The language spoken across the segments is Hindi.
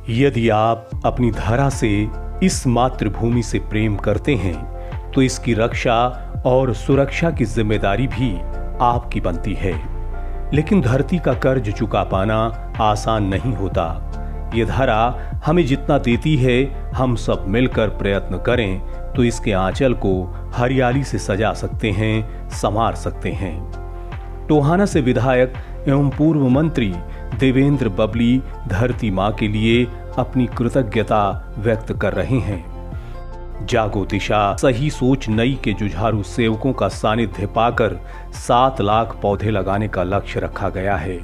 यदि आप अपनी धरा से, इस मातृभूमि से प्रेम करते हैं तो इसकी रक्षा और सुरक्षा की जिम्मेदारी भी आपकी बनती है। लेकिन धरती का कर्ज चुका पाना आसान नहीं होता। ये धरा हमें जितना देती है, हम सब मिलकर प्रयत्न करें तो इसके आंचल को हरियाली से सजा सकते हैं, संवार सकते हैं। टोहाना से विधायक एवं पूर्व मंत्री देवेंद्र बबली धरती मां के लिए अपनी कृतज्ञता व्यक्त कर रहे हैं। जागो दिशा सही सोच नई के जुझारू सेवकों का सानिध्य पाकर 7 लाख पौधे लगाने का लक्ष्य रखा गया है।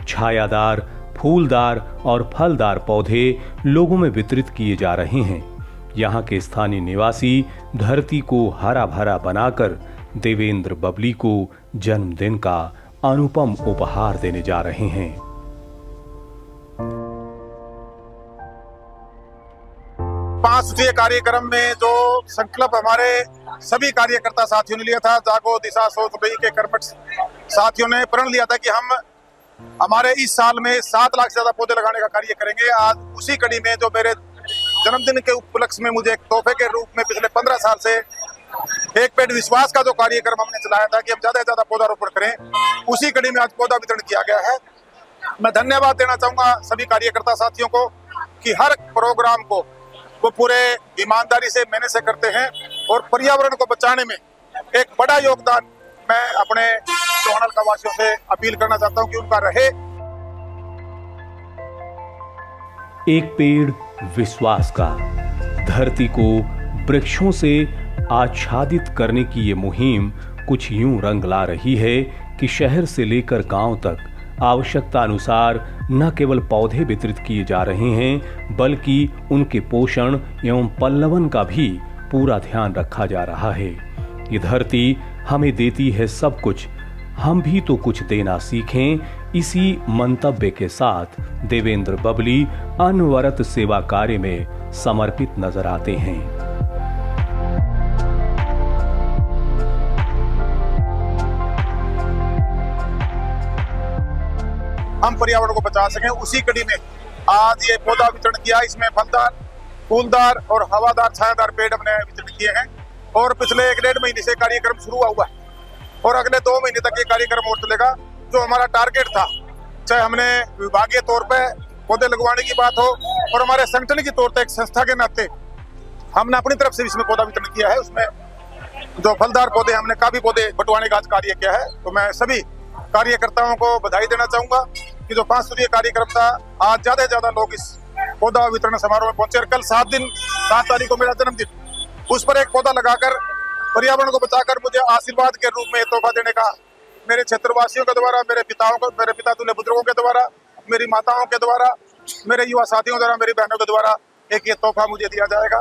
छायादार, फूलदार और फलदार पौधे लोगों में वितरित किए जा रहे हैं। यहाँ के स्थानीय निवासी धरती को हरा भरा बनाकर देवेंद्र बबली को जन्मदिन का अनुपम उपहार देने जा रहे हैं। पांच सूत्रीय कार्यक्रम में जो संकल्प हमारे सभी कार्यकर्ता साथियों ने लिया था, जागो दिशा सोच नई के कर्मठ साथियों ने प्रण लिया था कि हम हमारे इस साल में 7 लाख से ज्यादा पौधे लगाने का कार्य करेंगे। आज उसी कड़ी में जो मेरे जन्मदिन के उपलक्ष्य में मुझे एक तोहफे के रूप में पिछले 15 साल से एक पेड़ विश्वास का जो कार्यक्रम हमने चलाया था कि हम ज्यादा से ज्यादा पौधारोपण करें, उसी कड़ी में आज पौधा वितरण किया गया है। मैं धन्यवाद देना चाहूंगा सभी कार्यकर्ता साथियों को कि हर प्रोग्राम को वो पूरे ईमानदारी से मेहनत से करते हैं और पर्यावरण को बचाने में एक बड़ा योगदान मैं अपने टोहाना का वासियों से अपील करना चाहता हूं कि उनका रहे। एक पेड़ विश्वास का, धरती को वृक्षों से आच्छादित करने की ये मुहिम कुछ यूं रंग ला रही है कि शहर से लेकर गांव तक आवश्यकता अनुसार न केवल पौधे वितरित किए जा रहे हैं, बल्कि उनके पोषण एवं पल्लवन का भी पूरा ध्यान रखा जा रहा है। ये धरती हमें देती है सब कुछ, हम भी तो कुछ देना सीखें। इसी मंतव्य के साथ देवेंद्र बबली अनवरत सेवा कार्य में समर्पित नजर आते हैं। हम पर्यावरण को बचा सकें, उसी कड़ी में आज ये पौधा वितरण किया। इसमें फलदार, फूलदार और हवादार छायादार पेड़ हमने वितरण किए हैं और पिछले 1-1.5 महीने से कार्यक्रम शुरू हुआ है और अगले 2 महीने तक ये कार्यक्रम और चलेगा। जो हमारा टारगेट था, चाहे हमने विभागीय तौर पे पौधे लगवाने की बात हो और हमारे संगठन के तौर पर एक संस्था के नाते हमने अपनी तरफ से इसमें पौधा वितरण किया है। उसमें जो फलदार पौधे हमने काफी पौधे बंटवाने का कार्य किया है। तो मैं सभी कार्यकर्ताओं को बधाई देना चाहूंगा कि जो 5 सूत्रीय कार्यक्रम था, आज ज्यादा से ज्यादा लोग इस पौधा वितरण समारोह में पहुंचे। कल 7 तारीख को मेरा जन्मदिन, उस पर एक पौधा लगाकर पर्यावरण को बचाकर मुझे आशीर्वाद के रूप में तोहफा देने का मेरे क्षेत्रवासियों के द्वारा, मेरे पिता तुल्य बुजुर्गों के द्वारा, मेरी माताओं के द्वारा, मेरे युवा साथियों द्वारा, मेरी बहनों के द्वारा एक ये तोहफा मुझे दिया जाएगा।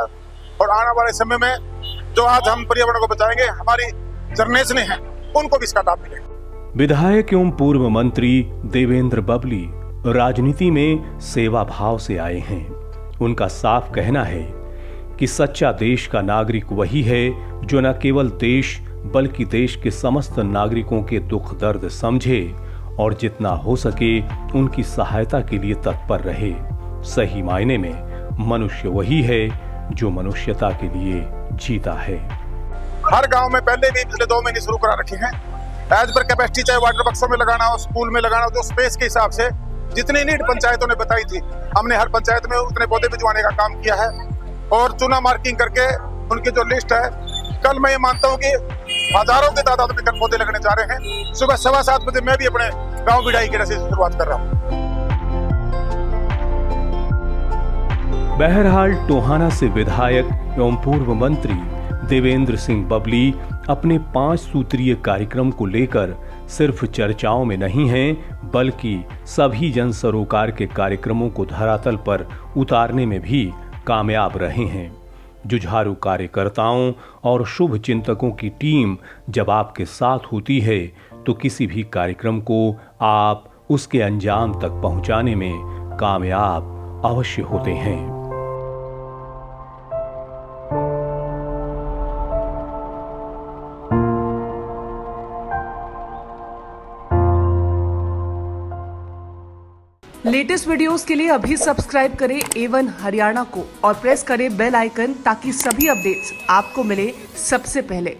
और आने वाले समय में जो आज हम पर्यावरण को बचाएंगे, हमारी जनरेशन है, उनको भी इसका लाभ मिलेगा। विधायक एवं पूर्व मंत्री देवेंद्र बबली राजनीति में सेवा भाव से आए हैं। उनका साफ कहना है कि सच्चा देश का नागरिक वही है जो न केवल देश बल्कि देश के समस्त नागरिकों के दुख दर्द समझे और जितना हो सके उनकी सहायता के लिए तत्पर रहे। सही मायने में मनुष्य वही है जो मनुष्यता के लिए जीता है। हर गांव में पहले भी पिछले 2 महीने शुरू करा रखे हैं। एज पर कैपेसिटी, चाहे वाटर बक्सों में लगाना हो, स्कूल में लगाना हो, जो स्पेस के हिसाब से जितनी नीड पंचायतों ने बताई थी, हमने हर पंचायत में उतने पौधे भिजवाने का काम किया है और चुना मार्किंग करके उनकी जो लिस्ट है, कल मैं ये मानता हूँ कि हजारों के तादाद में कल पौधे लगने जा रहे हैं। सुबह 7:15 बजे मैं भी अपने गाँव बिडाई की रस्सी से शुरुआत कर रहा हूँ। बहरहाल टोहाना से विधायक एवं पूर्व मंत्री देवेंद्र सिंह बबली अपने 5 सूत्रीय कार्यक्रम को लेकर सिर्फ चर्चाओं में नहीं हैं, बल्कि सभी जन सरोकार के कार्यक्रमों को धरातल पर उतारने में भी कामयाब रहे हैं। जुझारू कार्यकर्ताओं और शुभ चिंतकों की टीम जब आपके साथ होती है तो किसी भी कार्यक्रम को आप उसके अंजाम तक पहुंचाने में कामयाब अवश्य होते हैं। लेटेस्ट वीडियोस के लिए अभी सब्सक्राइब करें A1 हरियाणा को और प्रेस करें बेल आइकन ताकि सभी अपडेट्स आपको मिले सबसे पहले।